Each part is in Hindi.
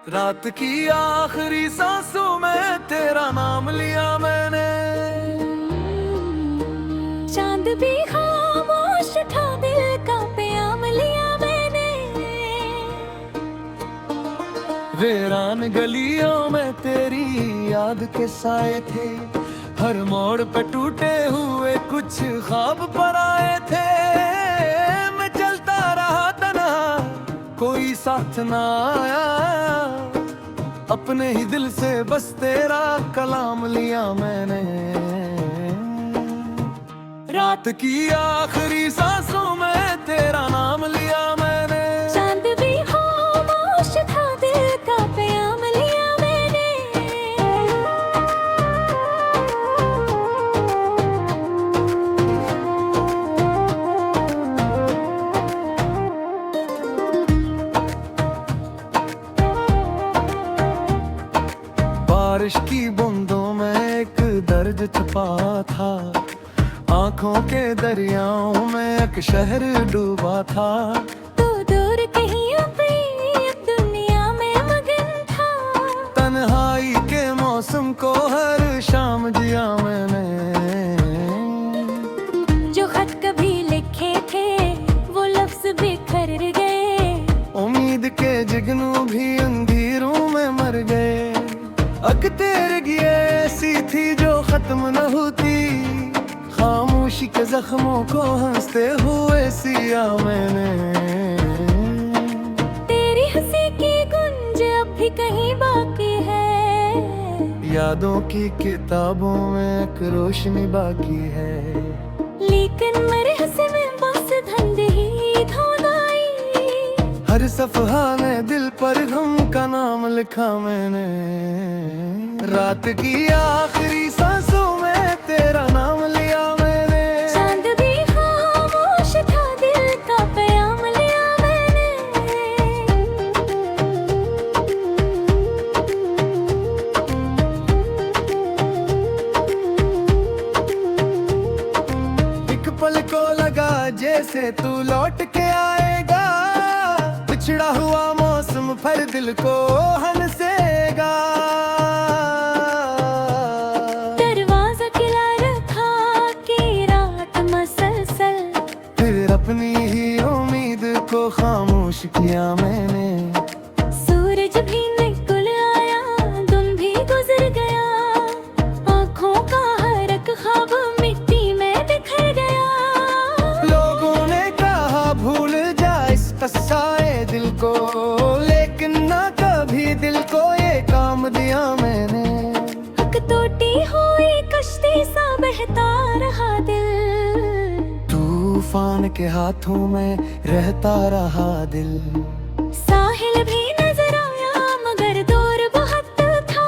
रात की आखिरी सांसों में तेरा नाम लिया मैंने। चांद भी खामोश था, दिल का प्याम लिया मैंने। वीरान गलियों में तेरी याद के साए थे, हर मोड़ पे टूटे हुए कुछ ख्वाब पर आए थे। मैं चलता रहा तन्हा, कोई साथ ना आया, अपने ही दिल से बस तेरा कलाम लिया मैंने। रात की आखिरी सांसों में तेरा नाम लिया मैंने। चांद भी खामोश था, दिल का प्याम लिया मैंने। बारिश की बूंदों में एक दर्द छुपा था, आंखों के दरियाओं में एक शहर डूबा था। तू दूर कहीं अपनी दुनिया में मगन था, तन्हाई के मौसम को हर शाम जिया मैंने। जो खत कभी लिखे थे वो लफ्ज बिखर गए, उम्मीद के जुगनू भी अंधेरों में मर गए। अग तेरगी ऐसी थी जो खत्म न होती, खामोशी के जख्मों को हंसते हुए सिया मैंने। तेरी हंसी की गुंज अब भी कहीं बाकी है, यादों की किताबों में एक रोशनी बाकी है। लेकिन मेरे हंसी में बस धंध ही धुन आई। हर सफहा में दिल पर गम का नाम लिखा मैंने। रात की आखिरी सांसों में तेरा नाम लिया मैंने। चांद भी खामोश था, दिल का प्याम लिया मैंने। एक पल को लगा जैसे तू लौट के आएगा, पिछड़ा हुआ मौसम फिर दिल को हंसेगा। दरवाजा खिला रखा कि रात मसलसल, फिर अपनी ही उम्मीद को खामोश किया मैंने। सूरज भी निकल आया, दिन भी गुजर गया, आँखों का हर एक ख्वाब मिट्टी में बिखर गया। लोगों ने कहा भूल जा इस कसाए दिल को, लेकिन ना कभी दिल को ये काम दिया मैंने। हक टूटी हुई कश्ती सा बहता रहा दिल, तूफान के हाथों में रहता रहा दिल। साहिल भी नजर आया मगर दूर बहुत था,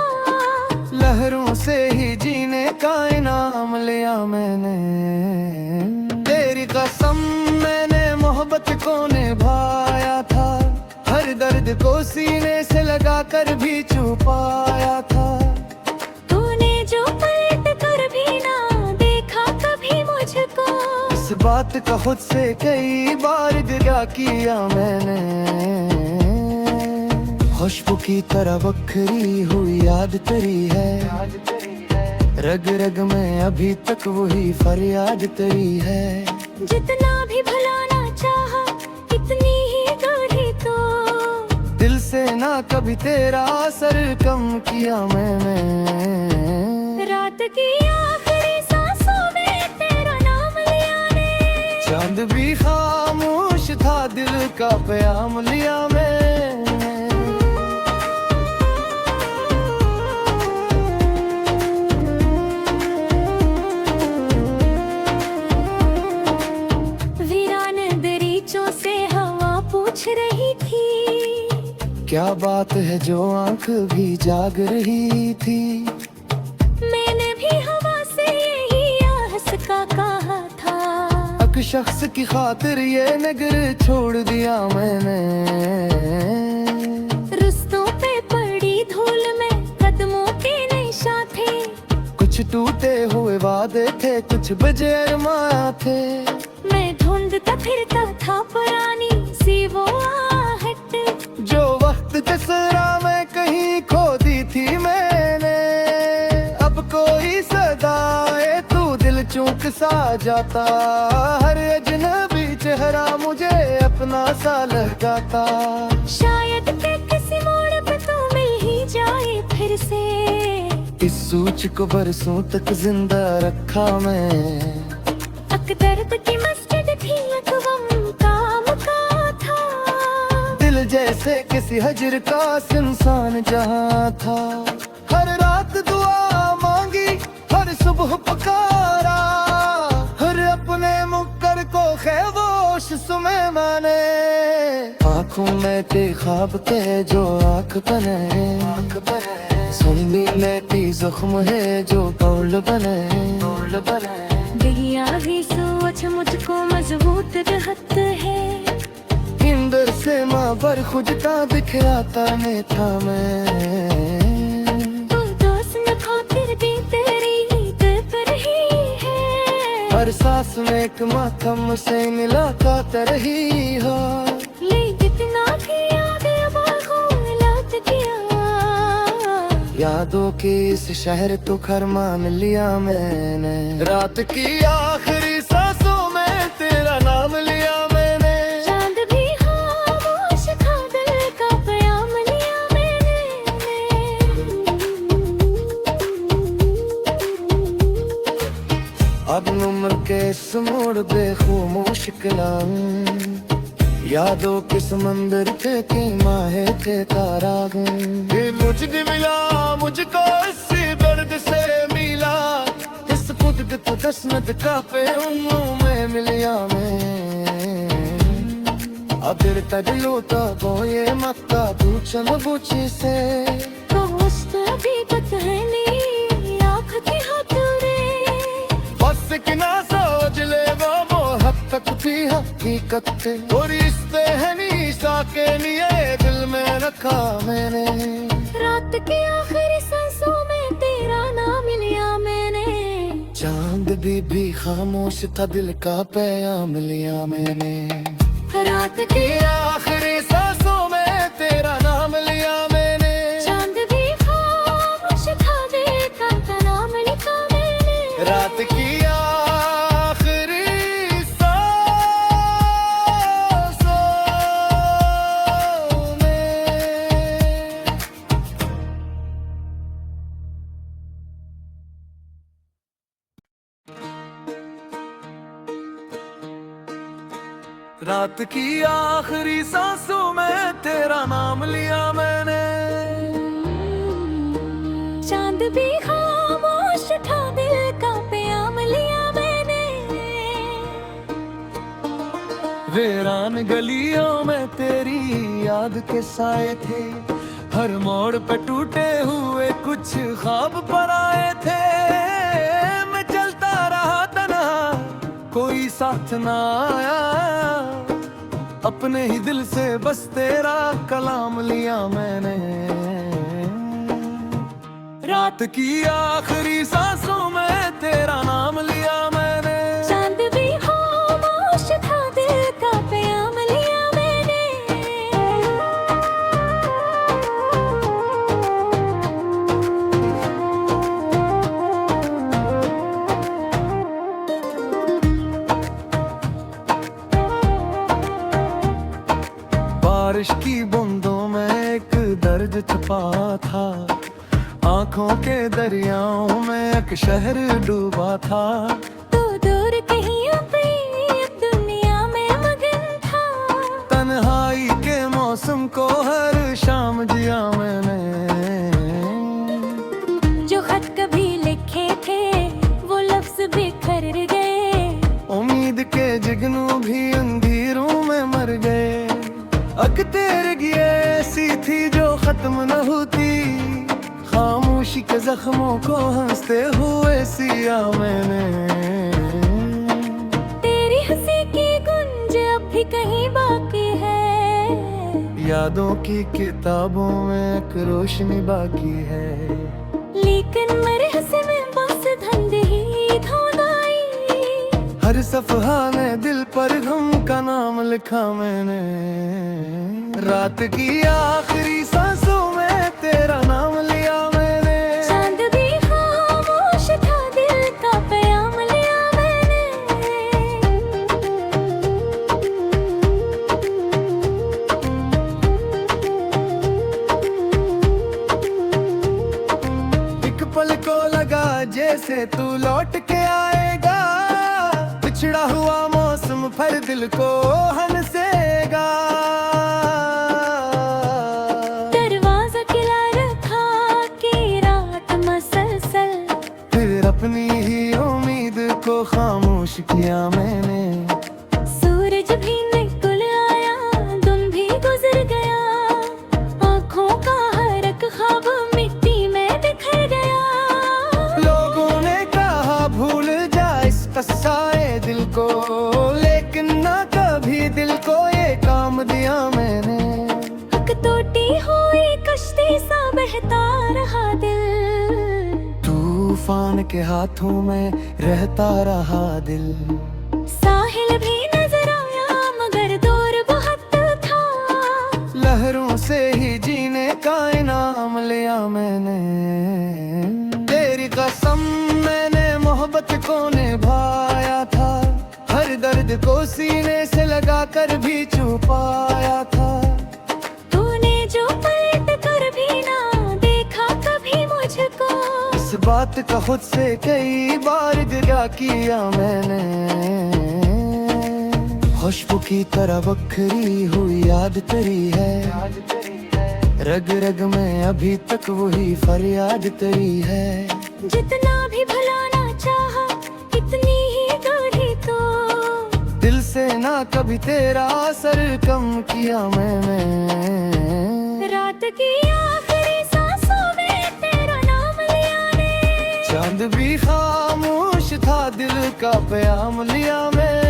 लहरों से ही जीने का इनाम लिया मैंने। तेरी कसम मैंने मोहब्बत को निभाया था, हर दर्द को सीने से लगा कर भी छुपाया था। तूने जो पलट कर भी ना देखा कभी मुझको, इस बात का खुद से कई बार गिरा किया मैंने। खुशबू की तरह बखरी हुई याद तेरी है, रग रग में अभी तक वही फरियाद तेरी है। जितना भी भुलाना चाहा इतनी ही गढ़ी तो, दिल से ना कभी तेरा असर कम किया मैंने। रात की आखिरी सांसों में तेरा नाम लिया ने। चांद भी खामोश था, दिल का प्याम लिया मैंने। वीरान दरीचों से हवा पूछ रही थी, क्या बात है जो आंख भी जाग रही थी। मैंने भी हवा से यही आहस का कहा था, एक शख्स की खातिर ये नगर छोड़ दिया मैंने। रुस्तों पे पड़ी धूल में कदमों के निशान थे, कुछ टूटे हुए वादे थे, कुछ बजे अरमान थे। मैं ढूंढता फिरता था पुरानी सी वो आहट, जो वक्त जसरा में सा जाता, हर अजनबी चेहरा मुझे अपना सा लगाता। शायद के किसी मोड़ पे तू मिल ही जाए फिर से, इस सोच को बरसों तक जिंदा रखा मैं। अकदर्द की मस्जिद थी अकवम काम का था, दिल जैसे किसी हजर का इंसान जहाँ था। हर रात दुआ मांगी, हर सुबह पुकारा, हर अपने मुक्कर को खैबोश सुमे माने। आँखों में ते ख्वाब के जो आँख बने, सुन भी लेती जख्म है जो तौल बने। गई आगे सोच मुझको मजबूत रहत है, इंदर से माँ पर खुजता बिखराता ने था मैं। तू दोस्त न खातिर भी तेरी दिल पर ही है, हर सांस में एक मातम से मुलाकात रही हो। ले जितना भी याद अब आँखों लौट गया, यादों के इस शहर तो घर मान लिया मैंने। रात की आखिरी सांसों में तेरा नाम लिया मैंने। चांद भी खामोश था, दिल का प्याम लिया मैंने। अब उम्र के इस मोड़ बेखुमोश कलाम, यादों के समंदर थे कि माहे थे तारागुन। ये मुझे मिला मुझको इसी दर्द से मिला, इस खुद तो दसमत का पे में मिलिया मैं। अब दिल तड़लो तो वो ये मक्का पूछन बुची से, तो उस भी कुछ है नहीं आँख की हथुरे, बस कि ना सोच ले वो मोहब्बत थी हकीकत से। और रिश्ते हैं निशा के लिए दिल में रखा मैंने। रात की आखिरी सांसों में तेरा नाम लिया मैंने। चांद भी खामोश था, दिल का पैगाम लिया मैंने। रात की आखिरी सांसों में तेरा नाम लिया मैंने। चांद भी खामोश था, दिल का नाम लिखा मैंने। रात की रात की आखिरी सांसों में तेरा नाम लिया मैंने। चांद भी खामोश था, दिल का प्याम लिया मैंने। वीरान गलियों में तेरी याद के साए थे, हर मोड़ पे टूटे हुए कुछ ख्वाब पर आए थे। मैं चलता रहा तन्हा, कोई साथ ना आया, अपने ही दिल से बस तेरा कलाम लिया मैंने। रात की आखिरी सांसों में तेरा नाम लिया मैंने। चांद भी खामोश था, दिल का प्याम लिया मैंने। बारिश की बूंदों में एक दर्द छुपा था, आंखों के दरियाओं में एक शहर डूबा था। तू दूर कहीं अपनी दुनिया में मगन था, तन्हाई के मौसम को हर शाम जिया मैंने। जो खत कभी लिखे थे वो लफ्ज बिखर गए, उम्मीद के जिगनू भी अंधेरों में मर गए। अक तेरे गिए ऐसी थी जो खत्म न होती, खामोशी के जख्मों को हंसते हुए सिया मैंने। तेरी हंसी की गुंज अब भी कहीं बाकी है, यादों की किताबों में एक रोशनी बाकी है। लेकिन मेरे हंसे में बस धंध ही धुनाई, हर सफहा में दिल पर गम का नाम लिखा मैंने। रात की आखिरी सांसों में तेरा नाम लिया मैंने। चांद भी खामोश था, दिल का प्याम लिया मैंने। से तू लौट के आएगा, बिछड़ा हुआ मौसम फिर दिल को हंसेगा। दरवाजा खिला रखा कि रात मसलसल, फिर अपनी ही उम्मीद को खामोश किया मैंने। सूरज भी निकल आया, दिन भी गुजर गया, आँखों का हर एक ख्वाब मिट्टी में बिखर गया। लोगों ने कहा भूल जा इस कसाए दिल को, लेकिन ना कभी दिल को ये काम दिया मैंने। एक टूटी हुई कश्ती सा बहता रहा दिल, तूफान के हाथों में रहता रहा दिल। साहिल भी नजर आया मगर दूर बहुत था, लहरों से ही जीने का इनाम लिया मैंने। तेरी कसम मैंने मोहब्बत को निभाया था, हर दर्द को सीने से लगा कर भी छुपाया था। तूने जो पलट कर भी ना देखा कभी मुझको, इस बात का खुद से कई बार गिरा किया मैंने। खुशबू की तरह बखरी हुई याद तेरी है, रग रग में अभी तक वही फरियाद तेरी है। जितना भी भुलाना चाहा इतनी ही दूरी तो, दिल से ना कभी तेरा असर कम किया मैंने। रात की आखिरी सांसों में तेरा नाम लिया ने, चांद भी खामोश था दिल का प्याम लिया मैंने।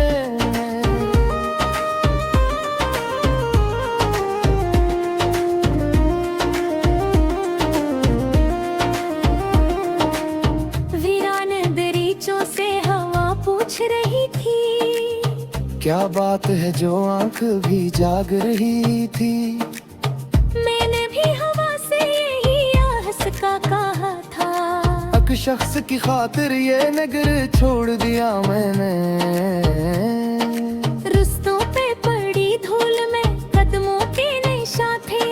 वीरान दरीचों से हवा पूछ रही थी, क्या बात है जो आंख भी जाग रही थी। मैंने भी हवा से यही आहस का कहा था, एक शख्स की खातिर ये नगर छोड़ दिया मैंने। रुस्तों पे पड़ी धूल में कदमों के निशान थे,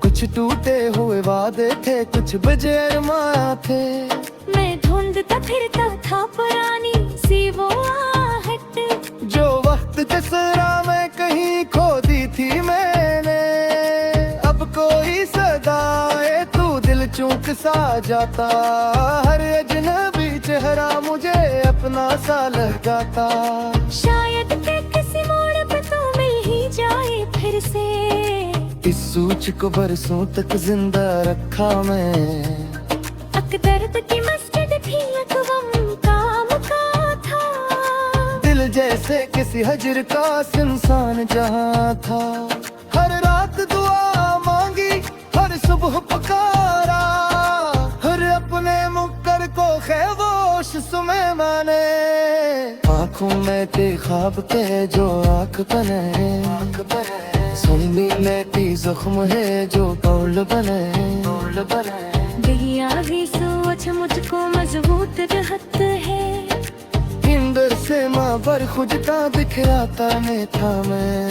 कुछ टूटे हुए वादे थे, कुछ बजे अरमान थे। मैं ढूंढता फिरता था पुरानी सी वो आहट, जो वक्त के सरा में कहीं खो दी थी मैंने। अब कोई सदाए तू दिल चूक सा जाता, हर अजनबी चेहरा मुझे अपना सा लगाता। शायद के किसी मोड़ पे तो मिल ही जाए फिर से, इस सोच को बरसों तक जिंदा रखा मैं। दर्द की मस्जिद थी अकवम का मुका था, दिल जैसे किसी हजर का इंसान जहाँ था। हर रात दुआ मांगी, हर सुबह पुकारा, हर अपने मुक्कर को खैबोश सुमे माने। आँखों में ते ख्वाब के जो आँख बने, सुन भी लेती जख्म है जो तौल बने। गहिया भी सोच मुझको मजबूत रहत है, इंदर से माँ बर खुजता बिखराता ने था मैं।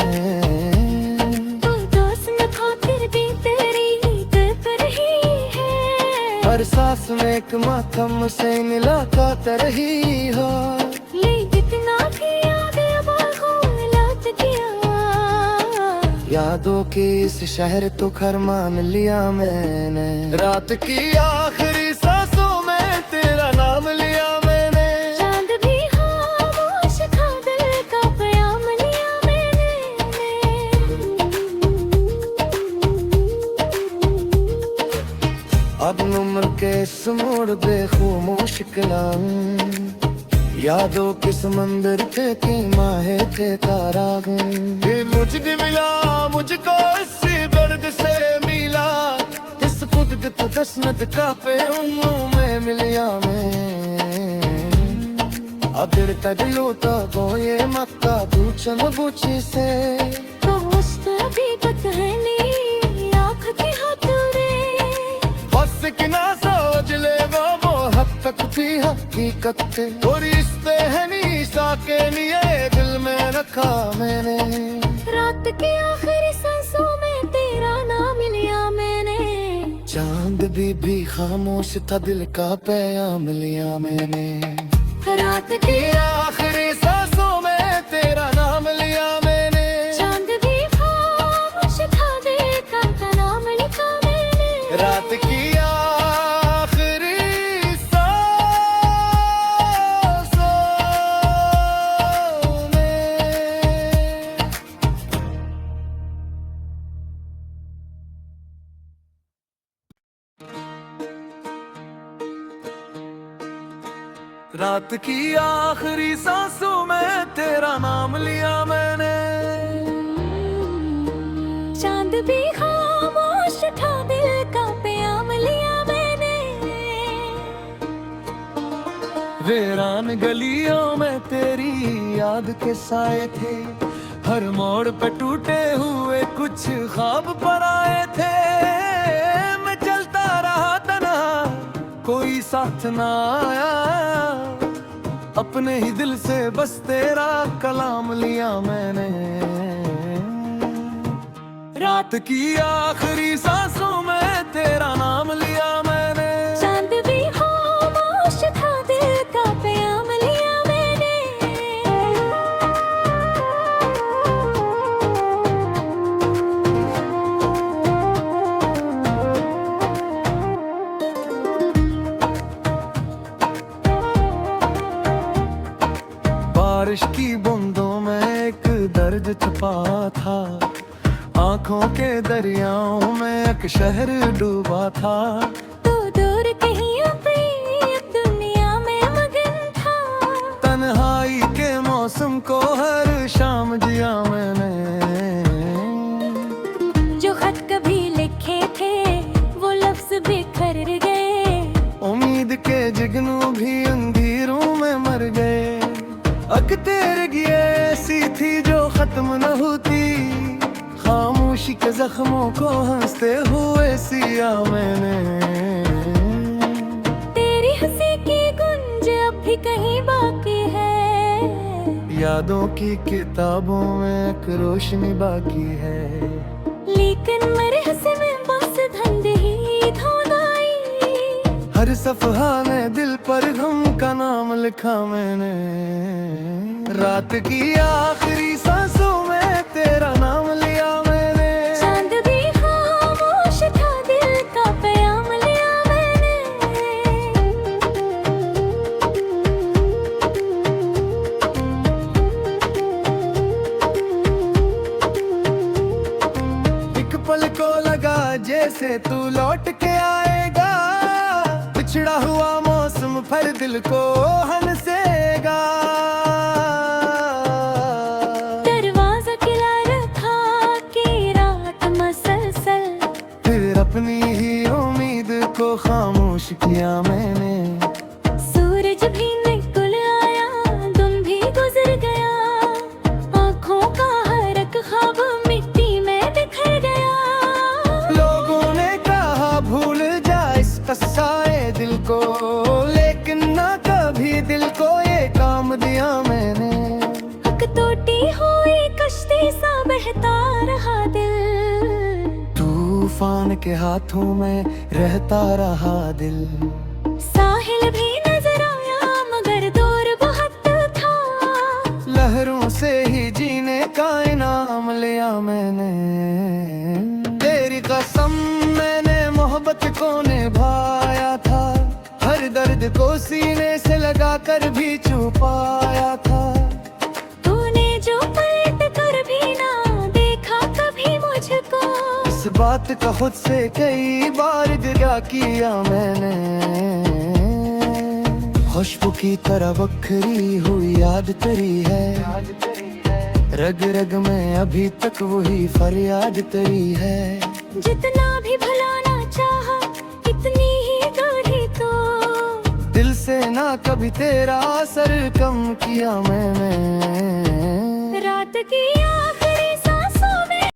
तू दोस्त न खातिर भी तेरी दिल पर ही है, हर सांस में एक मातम से मुलाकात रही हो। ले जितना भी याद अब लौट गया, यादों के इस शहर तो घर मान लिया मैंने। रात की आखिरी सांसों में तेरा नाम लिया मैंने। चांद भी खामोश था दिल का प्याम लिया मैंने। अब उम्र के इस मोड़ बेखूमोश कलाम, यादों के समंदर थे कि माहे थे तारा फिर मुझे मिला, मुझको इसी दर्द से मिला। इस खुद तो दसनत का पे में मिलिया मैं। अगर तगलो तो गोये मक्का दूचन बुची से, तो उस्त अभी तक है नी आँख की हथौड़े, बस कि ना सोच ले वो हक थी हकीकत थे। और रिश्ते है निशा के लिए दिल में रखा मैंने। रात के आखिरी सांसों में तेरा नाम लिया मैंने। चांद भी खामोश था, दिल का पैगाम लिया मैंने। रात की आखिरी सांसों में तेरा नाम लिया मैंने। चांद भी खामोश था, दिल का नाम लिखा मैंने। रात की आखिरी सांसों में। रात की आखिरी सांसों में तेरा नाम लिया मैंने। चांद भी खामोश था, दिल का प्याम लिया मैंने। वीरान गलियों में तेरी याद के साए थे, हर मोड़ पे टूटे हुए कुछ ख्वाब पर आए थे। मैं चलता रहा तन्हा, कोई साथ ना आया, अपने ही दिल से बस तेरा कलाम लिया मैंने। रात की आखिरी सांसों में तेरा नाम लिया मैंने। चांद भी खामोश था, दिल का प्याम लिया मैंने। बारिश की बूंदों में एक दर्द छुपा था, आंखों के दरियाओं में एक शहर डूबा था। तो दूर कहीं अपनी दुनिया में मगन था, तन्हाई के मौसम को हर शाम जिया मैंने। जो खत कभी लिखे थे वो लफ्ज बिखर गए, उम्मीद के जुगनू भी अंधेरों में मर गए। अक तेरगी ऐसी थी जो खत्म न होती, खामोशी के जख्मों को हंसते हुए सिया मैंने। तेरी हंसी की गुंज अब भी कहीं बाकी है, यादों की किताबों में एक रोशनी बाकी है। लेकिन मेरे हंसी में बस धंध ही धुंध आई। हर सफहा में दिल पर गम का नाम लिखा मैंने। रात की आखिरी सांसों में तेरा नाम लिया मैंने। चांद भी खामोश था, दिल का प्याम लिया मैंने। एक पल को लगा जैसे तू लौट के आएगा, पिछड़ा हुआ मौसम पर दिल को हंसेगा। दरवाजा खिला रखा कि रात मसलसल, फिर अपनी ही उम्मीद को खामोश किया मैंने। सूरज भी निकल आया, दिन भी गुजर गया, आँखों का हर एक ख्वाब मिट्टी में बिखर गया। लोगों ने कहा भूल जा इस कसाए दिल को, लेकिन ना कभी दिल को ये काम दिया मैंने। हक टूटी हुई कश्ती सा बहता रहा दिल, तूफान के हाथों में रहता रहा दिल। साहिल भी नजर आया मगर दूर बहुत था, लहरों से ही जीने का इनाम लिया मैंने। तेरी कसम मैंने मोहब्बत को निभाया था, हर दर्द को सीने से लगा कर भी छुपाया था। तूने जो पलट कर भी ना देखा कभी मुझको, इस बात का खुद से कई बार गिरा किया मैंने। खुशबू की तरह बखरी हुई याद तेरी है, रग रग में अभी तक वही फरियाद तेरी है। जितना भी भुलाना चाहा इतनी ही गढ़ी तो, दिल से ना कभी तेरा असर कम किया मैंने। रात की आँख